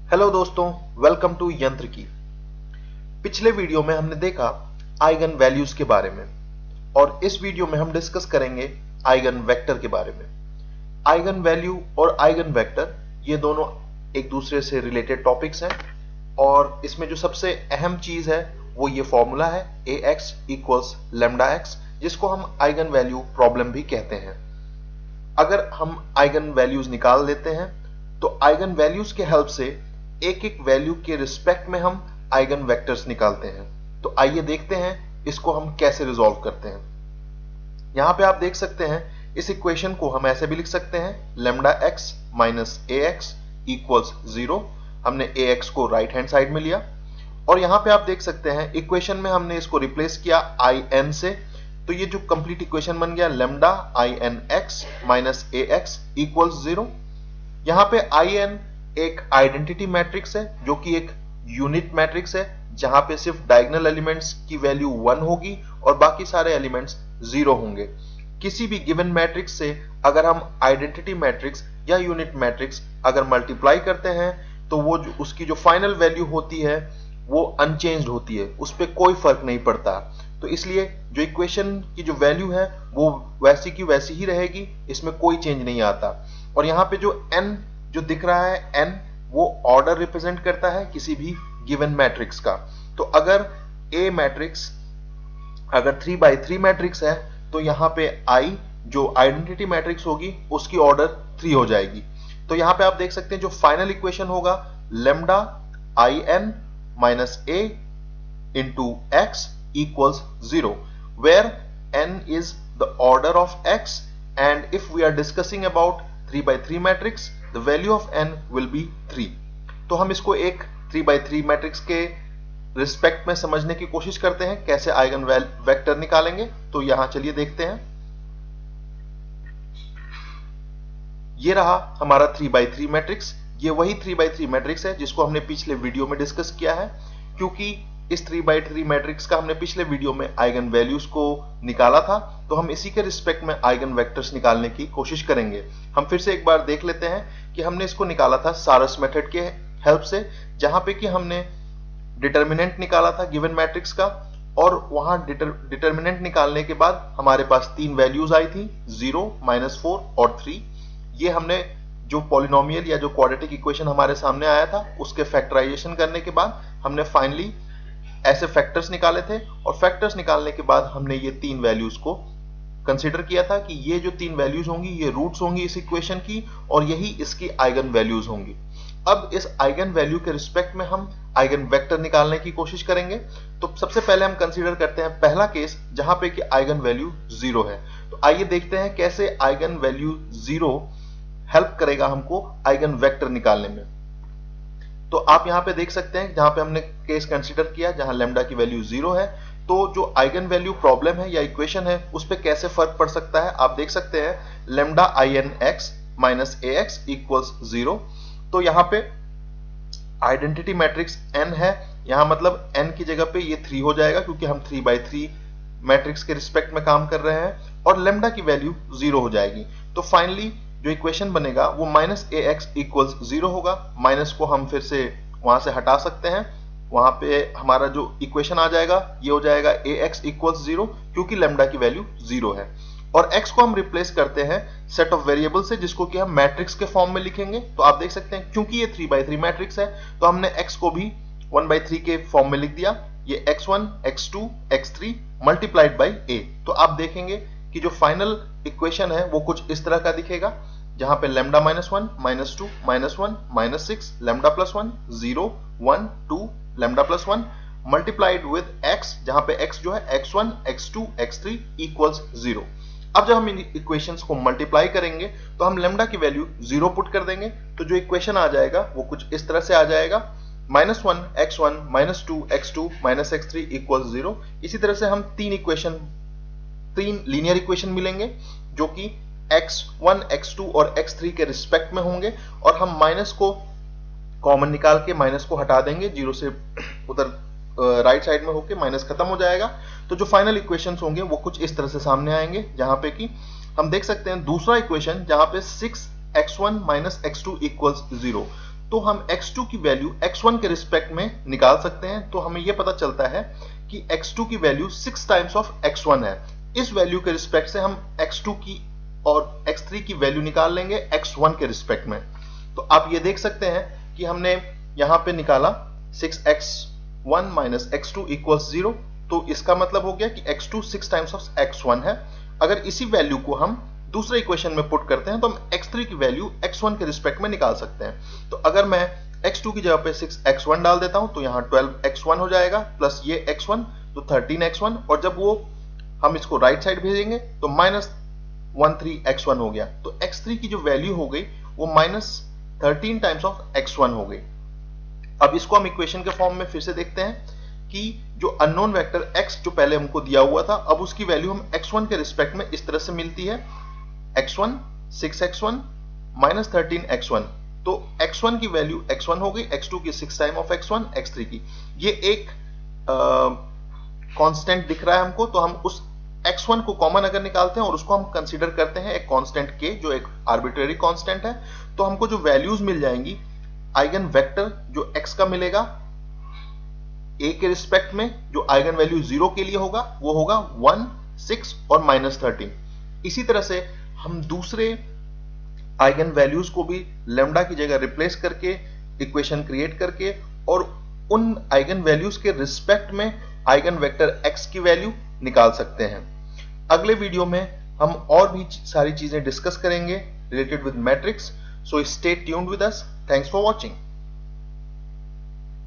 Hello दोस्तों, welcome to यंत्र की। पिछले वीडियो में हमने देखा आइगन वैल्यूज के बारे में और इस वीडियो में हम डिस्कस करेंगे आइगन वेक्टर के बारे में। आइगन वैल्यू और आइगन वेक्टर ये दोनों एक दूसरे से रिलेटेड टॉपिक्स हैं और इसमें जो सबसे अहम चीज है वो ये फॉर्मूला है ax इक्वल्स लैम्डा x, जिसको हम आइगन वैल्यू प्रॉब्लम भी कहते हैं। अगर हम आइगन वैल्यूज निकाल लेते हैं तो आइगन वैल्यूज के हेल्प से एक एक वैल्यू के रिस्पेक्ट में हम आइगन वेक्टर्स निकालते हैं। तो आइए देखते हैं इसको हम कैसे रिजॉल्व करते हैं। यहां पे आप देख सकते हैं इस इक्वेशन को हम ऐसे भी लिख सकते हैं lambda x minus A X equals 0। हमने ए एक्स को राइट हैंड साइड में लिया और यहां पे आप देख सकते हैं इक्वेशन में हमने इसको रिप्लेस किया आई एन से, तो ये जो कंप्लीट इक्वेशन बन गया lambda I N X minus A X equals 0। यहां पे आई एन एक आइडेंटिटी मैट्रिक्स है जो कि एक यूनिट मैट्रिक्स है जहां पे सिर्फ डायगोनल एलिमेंट्स की वैल्यू 1 होगी और बाकी सारे एलिमेंट्स 0 होंगे। किसी भी गिवन मैट्रिक्स से अगर हम आइडेंटिटी मैट्रिक्स या यूनिट मैट्रिक्स अगर मल्टीप्लाई करते हैं तो वो उसकी जो फाइनल वैल्यू होती है वो अनचेंज्ड होती है, उस पर कोई फर्क नहीं पड़ता। तो इसलिए जो इक्वेशन की जो वैल्यू है वो वैसी की वैसी ही रहेगी, इसमें कोई चेंज नहीं आता। और यहाँ पे जो n जो दिख रहा है n वो ऑर्डर रिप्रेजेंट करता है किसी भी गिवन मैट्रिक्स का। तो अगर A मैट्रिक्स अगर 3x3 मैट्रिक्स है तो यहाँ पे I जो आइडेंटिटी मैट्रिक्स होगी उसकी ऑर्डर 3 हो जाएगी। तो यहाँ पे आप देख सकते हैं जो फाइनल इक्वेशन होगा lambda I N minus A into X equals 0, where n is the order of x, and if we are discussing about 3x3 matrix, the value of n will be 3। तो हम इसको एक 3x3 matrix के respect में समझने की कोशिश करते हैं कैसे आइगन वेक्टर निकालेंगे। तो यहां चलिए देखते हैं। ये रहा हमारा 3x3 मैट्रिक्स। ये वही 3x3 मैट्रिक्स है जिसको हमने पिछले वीडियो में डिस्कस किया है। क्योंकि इस 3x3 मैट्रिक्स का हमने पिछले वीडियो में आइगन वैल्यूज को निकाला था, तो हम इसी के रिस्पेक्ट में आइगन वेक्टर्स निकालने की कोशिश करेंगे। हम फिर से एक बार देख लेते हैं कि हमने इसको निकाला था सारस मेथड के हेल्प से, जहां पे कि हमने डिटर्मिनेंट निकाला था गिवन मैट्रिक्स का और वहां डिटर्मिनेंट निकालने के बाद हमारे पास 3 वैल्यूज आई थी 0, -4 और 3। ये हमने जो पॉलिनोमियल या जो क्वाड्रेटिक इक्वेशन हमारे सामने आया था उसके फैक्टराइजेशन करने के बाद हमने फाइनली ऐसे फैक्टर्स निकाले थे और फैक्टर्स निकालने के बाद हमने ये 3 वैल्यूज को कंसीडर किया था कि ये जो 3 वैल्यूज होंगी ये रूट्स होंगी इस इक्वेशन की और यही इसकी आइगन वैल्यूज होंगी। अब इस आइगन वैल्यू के रिस्पेक्ट में हम आइगन वेक्टर निकालने की कोशिश करेंगे। तो सबसे पहले हम कंसीडर करते हैं पहला केस जहां पे कि आइगन वैल्यू 0 है। तो आइए देखते हैं कैसे आइगन वैल्यू 0 हेल्प करेगा हमको आइगन वेक्टर निकालने में। तो आप यहां पे देख सकते हैं जहां पे हमने केस कंसीडर किया जहां लैम्डा की वैल्यू 0 है, तो जो आइगन वैल्यू प्रॉब्लम है या इक्वेशन है उस पे कैसे फर्क पड़ सकता है आप देख सकते हैं। Lambda I N X minus A X equals 0। तो यहां पे आइडेंटिटी मैट्रिक्स n है, यहां मतलब n की जगह पे ये 3 हो जाएगा क्योंकि हम 3x3 मैट्रिक्स के रिस्पेक्ट में काम कर रहे हैं और लैम्डा की वैल्यू 0 हो जाएगी। तो फाइनली जो इक्वेशन बनेगा वो माइनस ए एक्स इक्वल्स 0 होगा। माइनस को हम फिर से वहां से हटा सकते हैं, वहां पे हमारा जो इक्वेशन आ जाएगा ये हो जाएगा ए एक्स इक्वल्स 0 क्योंकि लैम्डा की वैल्यू 0 है। और x को हम रिप्लेस करते हैं सेट ऑफ वेरिएबल से जिसको कि हम मैट्रिक्स के फॉर्म में लिखेंगे। तो आप देख सकते हैं क्योंकि ये 3x3 मैट्रिक्स है तो हमने x को भी 1/3 के फॉर्म में लिख दिया। ये x1 x2 x3 multiplied by a। तो आप देखेंगे कि जो फाइनल इक्वेशन है वो कुछ इस तरह का दिखेगा जहां पे lambda -1 -2 -1 -6 lambda +1 0 1 2 lambda +1 multiplied with x, जहां पे x जो है x1 x2 x3 इक्वल्स 0। अब जब हम इन इक्वेशंस को मल्टीप्लाई करेंगे तो हम लैम्डा की वैल्यू 0 पुट कर देंगे तो जो इक्वेशन आ जाएगा वो कुछ इस तरह से आ जाएगा -1 x1 -2 x2 -x3 इक्वल्स 0। इसी तरह से हम 3 लीनियर इक्वेशन मिलेंगे जो कि x1 x2 और x3 के रिस्पेक्ट में होंगे और हम माइनस को कॉमन निकाल के माइनस को हटा देंगे, 0 से उधर राइट साइड में होके माइनस खत्म हो जाएगा। तो जो फाइनल इक्वेशंस होंगे वो कुछ इस तरह से सामने आएंगे जहां पे कि हम देख सकते हैं दूसरा इक्वेशन जहां पे 6x1 - x2 इक्वल्स 0। तो हम x2 की वैल्यू x1 के रिस्पेक्ट में निकाल सकते हैं। तो हमें यह पता चलता है कि x2 की वैल्यू 6 टाइम्स ऑफ x1 है। इस वैल्यू के रिस्पेक्ट से हम x2 की और x3 की वैल्यू निकाल लेंगे x1 के रिस्पेक्ट में। तो आप ये देख सकते हैं कि हमने यहां पे निकाला 6x1 माइनस x2 इक्वल्स 0। तो इसका मतलब हो गया कि x2 6 टाइम्स ऑफ x1 है। अगर इसी वैल्यू को हम दूसरे इक्वेशन में पुट करते हैं तो हम x3 की वैल्यू x1 के रिस्पेक्ट में निकाल सकते हैं। तो अगर मैं x2 की जगह पे 6x1 डाल देता हूं तो यहां 12x1 हो जाएगा प्लस ये x1 तो 13x1, और जब वो हम इसको राइट साइड भेजेंगे तो माइनस 13x1 हो गया। तो x3 की जो वैल्यू हो गई वो माइनस 13 टाइम्स ऑफ x1 हो गई। अब इसको हम इक्वेशन के फॉर्म में फिर से देखते हैं कि जो अननोन वेक्टर x जो पहले हमको दिया हुआ था, अब उसकी वैल्यू हम x1 के रिस्पेक्ट में इस तरह से मिलती है, x1 6x1 माइनस 13x1। तो x1 की वैल्यू x1 हो गई, x2 की 6 टाइम ऑफ x1, x3 की ये एक कांस्टेंट दिख रहा है हमको। तो हम उस x1 को कॉमन अगर निकालते हैं और उसको हम कंसीडर करते हैं एक कांस्टेंट k जो एक आर्बिट्रेरी कांस्टेंट है, तो हमको जो वैल्यूज मिल जाएंगी आइगन वेक्टर जो x का मिलेगा a के रिस्पेक्ट में, जो आइगन वैल्यू 0 के लिए होगा वो होगा 1 6 और माइनस 13। इसी तरह से हम दूसरे आइगन वैल्यूज को भी लैम्डा की जगह रिप्लेस करके इक्वेशन क्रिएट करके और उन आइगन वैल्यूज के रिस्पेक्ट में आइगन वेक्टर x की वैल्यू निकाल सकते हैं। अगले वीडियो में हम और भी सारी चीजें डिस्कस करेंगे related with matrix. So stay tuned with us. Thanks for watching.